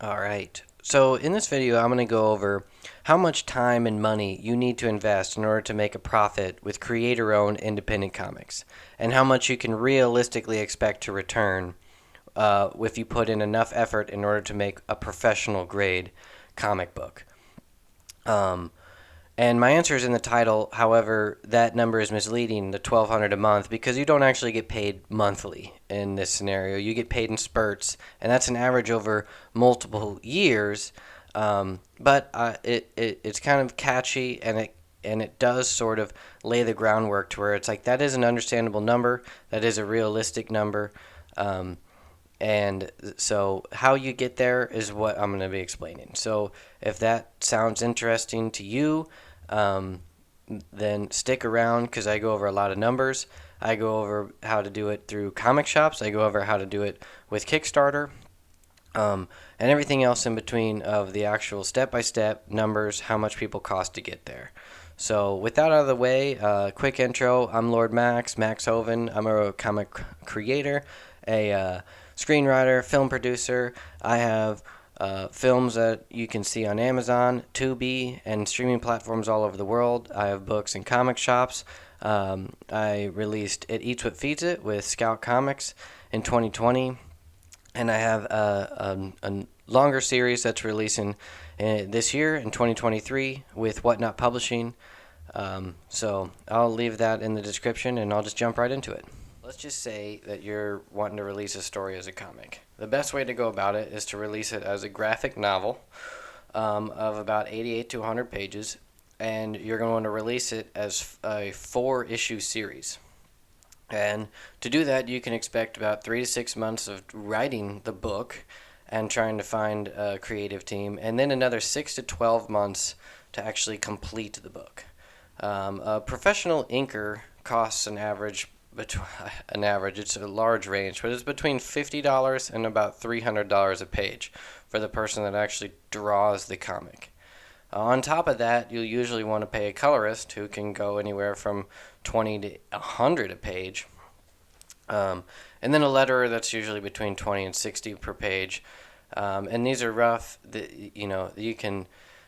All right. So in this video, I'm going to go over how much time and money you need to invest in order to make a profit with creator-owned independent comics, and how much you can realistically expect to return if you put in enough effort in order to make a professional grade comic book. Um, and my answer is in the title. However, that number is misleading, the 1,200 a month, because you don't actually get paid monthly in this scenario. You get paid in spurts, and that's an average over multiple years. But it's kind of catchy, and it does sort of lay the groundwork to where it's like that is an understandable number, that is a realistic number. Um, and so, how you get there is what I'm going to be explaining. So, if that sounds interesting to you, um, then stick around because I go over a lot of numbers. I go over how to do it through comic shops. I go over how to do it with Kickstarter, and everything else in between of the actual step-by-step numbers, how much people cost to get there. So, with that out of the way, quick intro. I'm Lord Max Hoven. I'm a comic creator, a screenwriter, film producer. I have films that you can see on Amazon, Tubi, and streaming platforms all over the world. I have books in comic shops. I released It Eats What Feeds It with Scout Comics in 2020, and I have a longer series that's releasing this year in 2023 with Whatnot Publishing. So I'll leave that in the description, and I'll just jump right into it. Let's just say that you're wanting to release a story as a comic. The best way to go about it is to release it as a graphic novel of about 88 to 100 pages, and you're going to release it as a 4-issue series. And to do that, you can expect about 3 to 6 months of writing the book and trying to find a creative team, and then another 6 to 12 months to actually complete the book. A professional inker costs it's a large range, but it's between $50 and about $300 a page for the person that actually draws the comic. On top of that, you'll usually want to pay a colorist who can go anywhere from 20 to 100 a page. And then a letterer that's usually between 20 and 60 per page. And these are rough.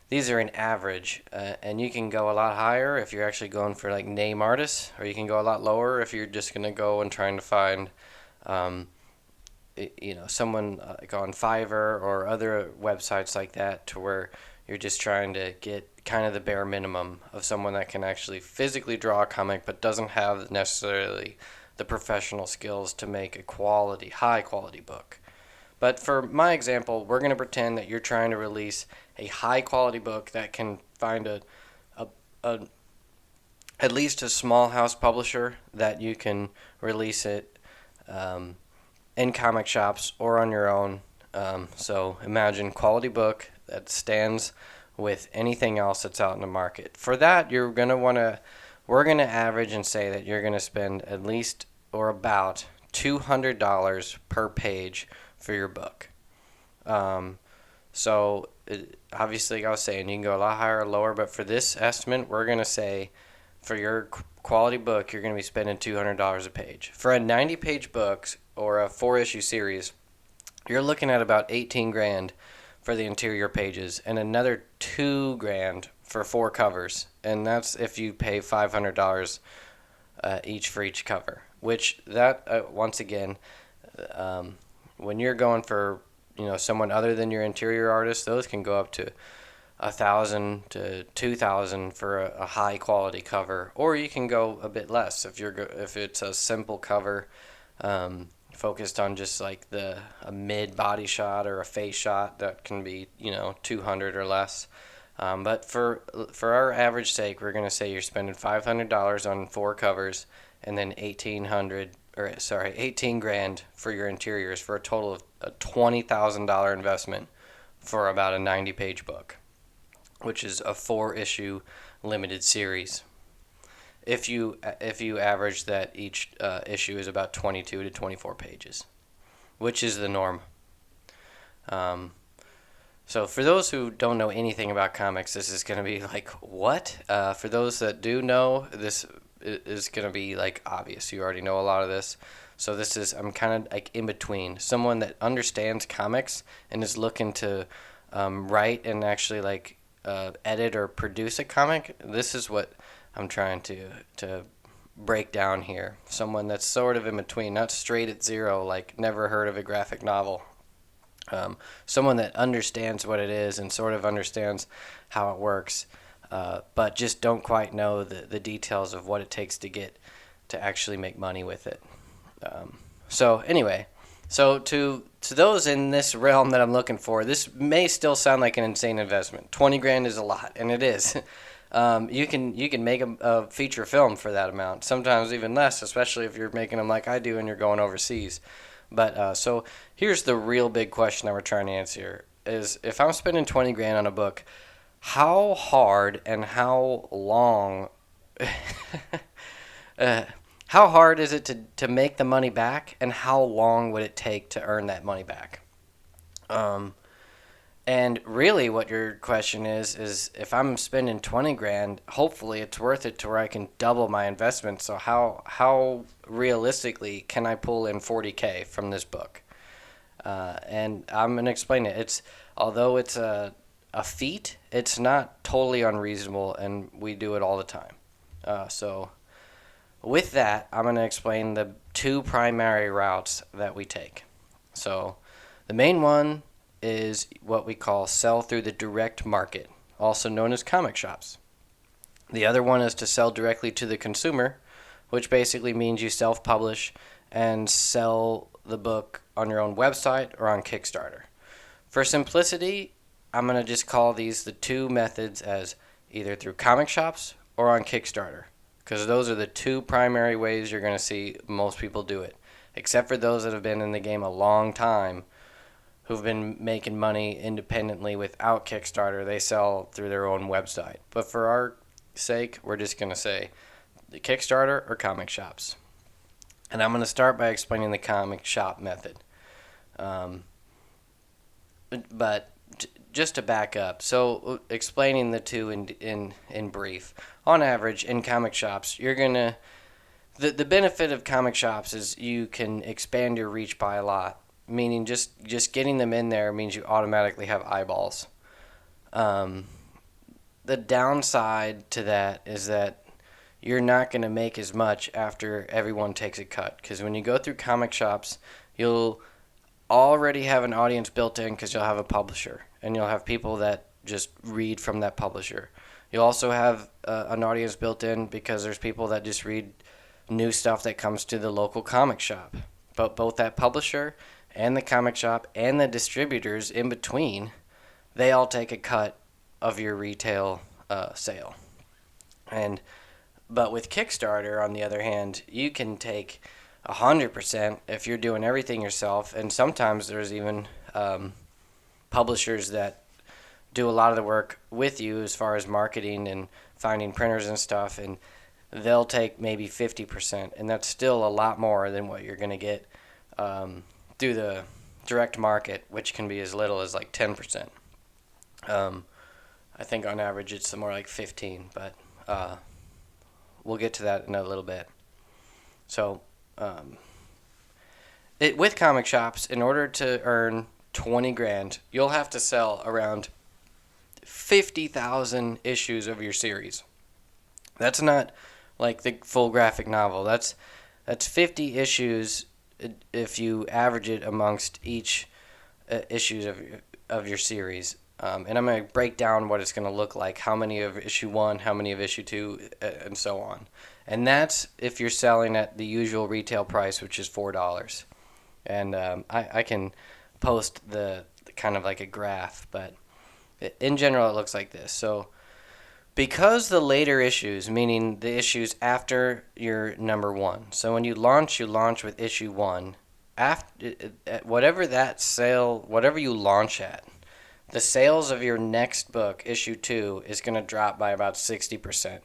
These are an average, and you can go a lot higher if you're actually going for like name artists, or you can go a lot lower if you're just going to go and trying to find, someone like on Fiverr or other websites like that, to where you're just trying to get kind of the bare minimum of someone that can actually physically draw a comic but doesn't have necessarily the professional skills to make a high quality book. But for my example, we're going to pretend that you're trying to release a high quality book that can find a at least a small house publisher that you can release it in comic shops or on your own. So imagine quality book that stands with anything else that's out in the market. For that, we're gonna average and say that you're gonna spend at least or about $200 per page for your book. Obviously, like I was saying, you can go a lot higher or lower, but for this estimate, we're going to say for your quality book, you're going to be spending $200 a page. For a 90-page book or a 4-issue series, you're looking at about 18 grand for the interior pages and another 2 grand for 4 covers. And that's if you pay $500 each for each cover, which that, once again, when you're going for someone other than your interior artist, those can go up to 1,000 to 2,000 for a high quality cover, or you can go a bit less if it's a simple cover focused on just like a mid body shot or a face shot, that can be 200 or less. But for our average sake, we're going to say you're spending $500 on 4 covers, and then 18 grand for your interiors, for a total of a $20,000 investment for about a 90-page book, which is a 4-issue limited series. If you average that each issue is about 22 to 24 pages, which is the norm. So for those who don't know anything about comics, this is going to be like, what? For those that do know, this is going to be like obvious. You already know a lot of this. So I'm kind of like in between, someone that understands comics and is looking to write and actually like edit or produce a comic. This is what I'm trying to break down here. Someone that's sort of in between, not straight at zero, like never heard of a graphic novel. Someone that understands what it is and sort of understands how it works, but just don't quite know the details of what it takes to actually make money with it. So anyway, so to those in this realm that I'm looking for, this may still sound like an insane investment. 20 grand is a lot, and it is. You can make a feature film for that amount, sometimes even less, especially if you're making them like I do and you're going overseas. But so here's the real big question that we're trying to answer: is if I'm spending 20 grand on a book, how hard and how long? uh, how hard is it to make the money back, and how long would it take to earn that money back? Um, and really, what your question is if I'm spending 20 grand, hopefully it's worth it to where I can double my investment. So how realistically can I pull in 40K from this book? And I'm gonna explain it. Although it's a feat, it's not totally unreasonable, and we do it all the time. So with that, I'm gonna explain the two primary routes that we take. So the main one is what we call sell through the direct market, also known as comic shops. The other one is to sell directly to the consumer, which basically means you self-publish and sell the book on your own website or on Kickstarter. For simplicity, I'm going to just call these the two methods as either through comic shops or on Kickstarter, because those are the two primary ways you're going to see most people do it, except for those that have been in the game a long time who've been making money independently without Kickstarter. They sell through their own website. But for our sake, we're just going to say the Kickstarter or comic shops. And I'm going to start by explaining the comic shop method. But just to back up, so explaining the two in brief. On average, in comic shops, you're going to... The benefit of comic shops is you can expand your reach by a lot. Meaning just getting them in there means you automatically have eyeballs. The downside to that is that you're not going to make as much after everyone takes a cut. Because when you go through comic shops, you'll already have an audience built in because you'll have a publisher. And you'll have people that just read from that publisher. You'll also have an audience built in because there's people that just read new stuff that comes to the local comic shop. But both that publisher and the comic shop and the distributors in between, they all take a cut of your retail sale. But with Kickstarter, on the other hand, you can take 100% if you're doing everything yourself, and sometimes there's even publishers that do a lot of the work with you as far as marketing and finding printers and stuff, and they'll take maybe 50%, and that's still a lot more than what you're going to get through the direct market, which can be as little as like 10%. I think on average it's more like 15, but we'll get to that in a little bit. So with comic shops, in order to earn 20 grand, you'll have to sell around 50,000 issues of your series. That's not like the full graphic novel. That's 50 issues if you average it amongst each issues of your series. And I'm going to break down what it's going to look like, how many of issue 1, how many of issue 2, and so on. And that's if you're selling at the usual retail price, which is $4. And I can post the kind of like a graph, but in general it looks like this. So because the later issues, meaning the issues after your number 1, so when you launch with issue 1, after whatever you launch at, the sales of your next book, issue 2, is going to drop by about 60%.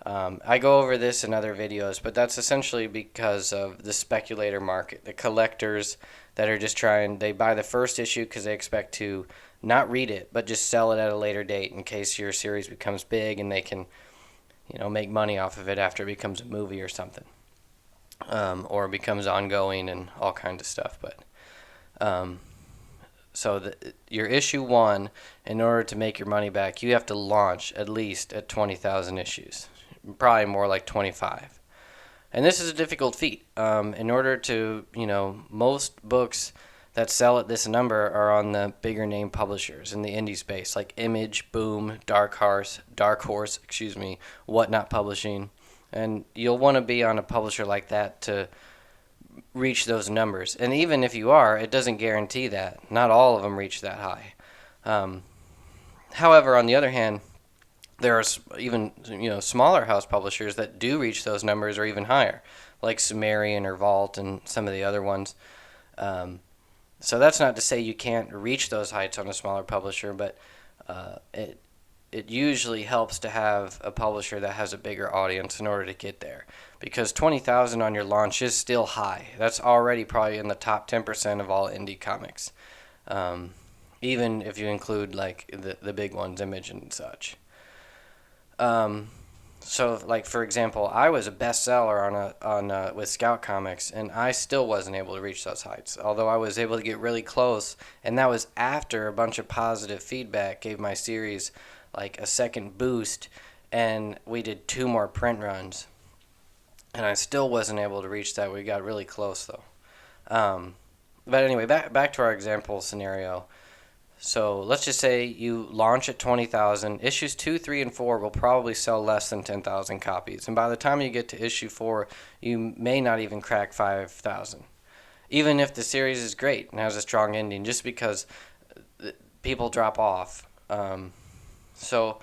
I go over this in other videos, but that's essentially because of the speculator market, the collectors that are just they buy the first issue because they expect to not read it, but just sell it at a later date in case your series becomes big and they can, make money off of it after it becomes a movie or something. or becomes ongoing and all kinds of stuff. But um, your issue one, in order to make your money back, you have to launch at least at 20,000 issues, probably more like 25. And this is a difficult feat. In order to, most books that sell at this number are on the bigger name publishers in the indie space, like Image, Boom, Dark Horse, Whatnot Publishing. And you'll want to be on a publisher like that to reach those numbers. And even if you are, it doesn't guarantee that. Not all of them reach that high. Um, However, on the other hand, there are even smaller house publishers that do reach those numbers or even higher, like Sumerian or Vault and some of the other ones. Um, so that's not to say you can't reach those heights on a smaller publisher, but it usually helps to have a publisher that has a bigger audience in order to get there, because 20,000 on your launch is still high. That's already probably in the top 10% of all indie comics, um, even if you include like the big ones, Image and such. Um, so, like for example, I was a bestseller with Scout Comics, and I still wasn't able to reach those heights. Although I was able to get really close, and that was after a bunch of positive feedback gave my series like a second boost, and we did 2 more print runs, and I still wasn't able to reach that. We got really close though. But anyway, back to our example scenario. So let's just say you launch at 20,000. Issues 2, 3, and 4 will probably sell less than 10,000 copies. And by the time you get to issue 4, you may not even crack 5,000. Even if the series is great and has a strong ending, just because people drop off. So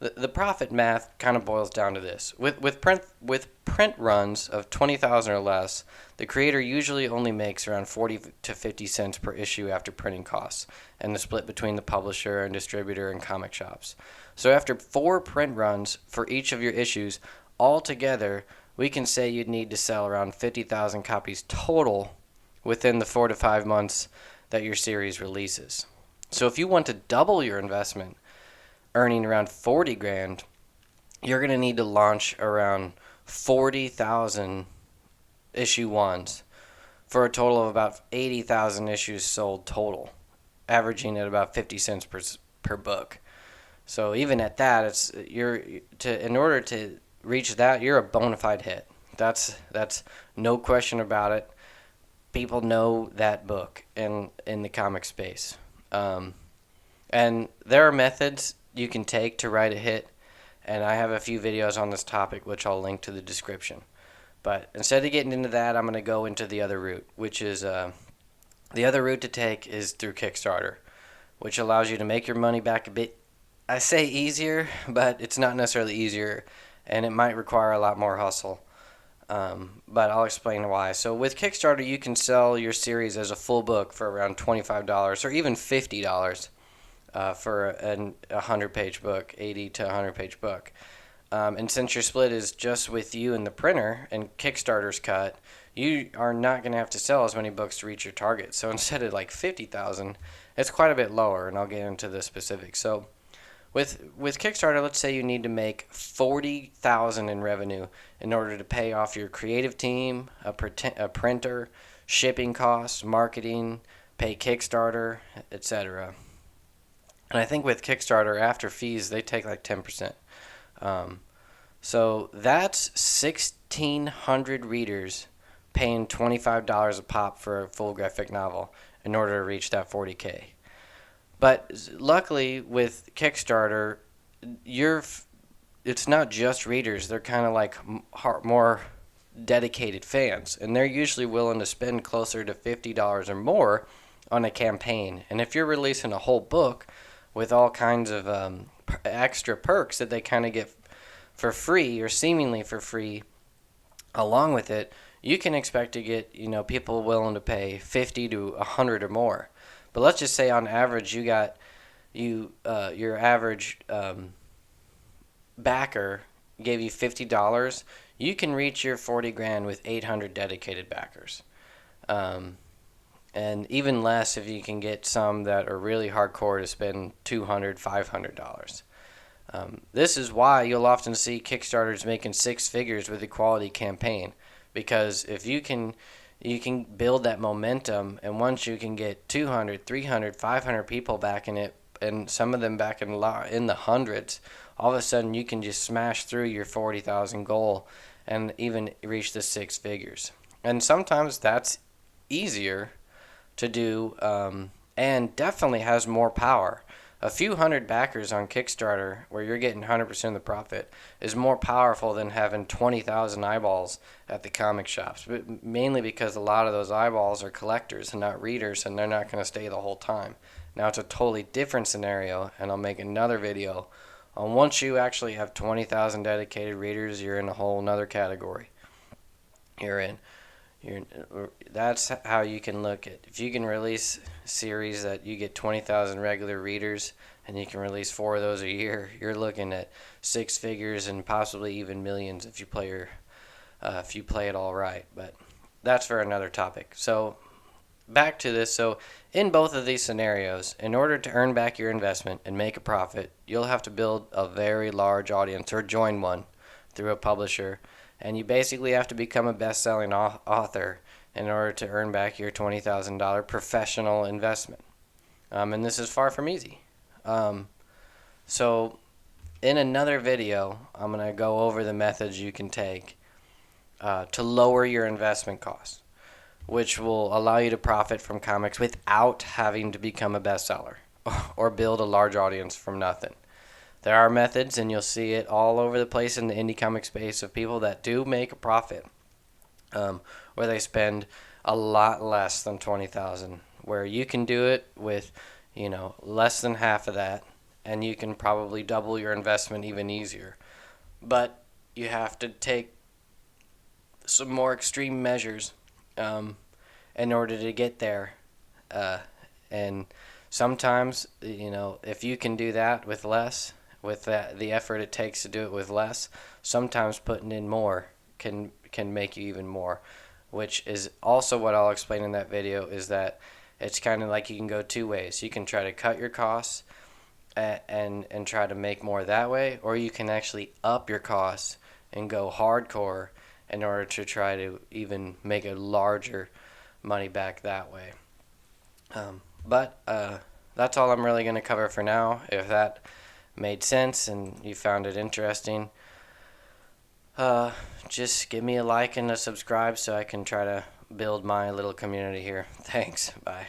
the profit math kind of boils down to this. With print runs of 20,000 or less, the creator usually only makes around 40 to 50 cents per issue after printing costs, and the split between the publisher and distributor and comic shops. So after 4 print runs for each of your issues, altogether, we can say you'd need to sell around 50,000 copies total within the 4 to 5 months that your series releases. So if you want to double your investment, earning around 40 grand, you're going to need to launch around 40,000 issue ones for a total of about 80,000 issues sold total, averaging at about 50 cents per book. So even at that, in order to reach that, you're a bona fide hit. That's no question about it. People know that book in the comic space. And there are methods you can take to write a hit, and I have a few videos on this topic which I'll link to the description. But instead of getting into that, I'm going to go into the other route, which is the other route to take is through Kickstarter, which allows you to make your money back a bit. I say easier, but it's not necessarily easier, and it might require a lot more hustle. But I'll explain why. So with Kickstarter, you can sell your series as a full book for around $25 or even $50 for a 100-page book, 80 to 100-page book. And since your split is just with you and the printer and Kickstarter's cut, you are not going to have to sell as many books to reach your target. So instead of like 50,000, it's quite a bit lower, and I'll get into the specifics. So with Kickstarter, let's say you need to make 40,000 in revenue in order to pay off your creative team, a printer, shipping costs, marketing, pay Kickstarter, etc. And I think with Kickstarter, after fees, they take like 10%. So that's 1,600 readers paying $25 a pop for a full graphic novel in order to reach that 40K. But luckily with Kickstarter, it's not just readers. They're kind of like more dedicated fans, and they're usually willing to spend closer to $50 or more on a campaign. And if you're releasing a whole book with all kinds of extra perks that they kind of get for free or seemingly for free along with it, you can expect to get people willing to pay 50 to 100 or more. But let's just say on average your average backer gave you $50. You can reach your 40 grand with 800 dedicated backers. And even less if you can get some that are really hardcore to spend $200, $500. This is why you'll often see Kickstarters making 6 figures with a quality campaign, because if you can build that momentum, and once you can get 200, 300, 500 people back in it, and some of them back in the hundreds, all of a sudden you can just smash through your 40,000 goal and even reach the six figures. And sometimes that's easier to do, and definitely has more power. A few hundred backers on Kickstarter, where you're getting 100% of the profit, is more powerful than having 20,000 eyeballs at the comic shops. But mainly because a lot of those eyeballs are collectors and not readers, and they're not going to stay the whole time. Now it's a totally different scenario, and I'll make another video on once you actually have 20,000 dedicated readers, you're in a whole nother category. You're in. That's how you can look at, if you can release a series that you get 20,000 regular readers and you can release 4 of those a year, you're looking at six figures and possibly even millions if you play it all right. But that's for another topic. So back to this. So in both of these scenarios, in order to earn back your investment and make a profit, you'll have to build a very large audience or join one through a publisher, and you basically have to become a best-selling author in order to earn back your $20,000 professional investment. And this is far from easy. So in another video, I'm going to go over the methods you can take to lower your investment costs, which will allow you to profit from comics without having to become a bestseller or build a large audience from nothing. There are methods, and you'll see it all over the place in the indie comic space, of people that do make a profit, where they spend a lot less than 20,000, where you can do it with, less than half of that, and you can probably double your investment even easier. But you have to take some more extreme measures in order to get there. And sometimes, if you can do that with less, with the effort it takes to do it with less, sometimes putting in more can make you even more, which is also what I'll explain in that video, is that it's kind of like you can go two ways. You can try to cut your costs and try to make more that way, or you can actually up your costs and go hardcore in order to try to even make a larger money back that way. But that's all I'm really going to cover for now. If that made sense and you found it interesting, just give me a like and a subscribe so I can try to build my little community here. Thanks. Bye.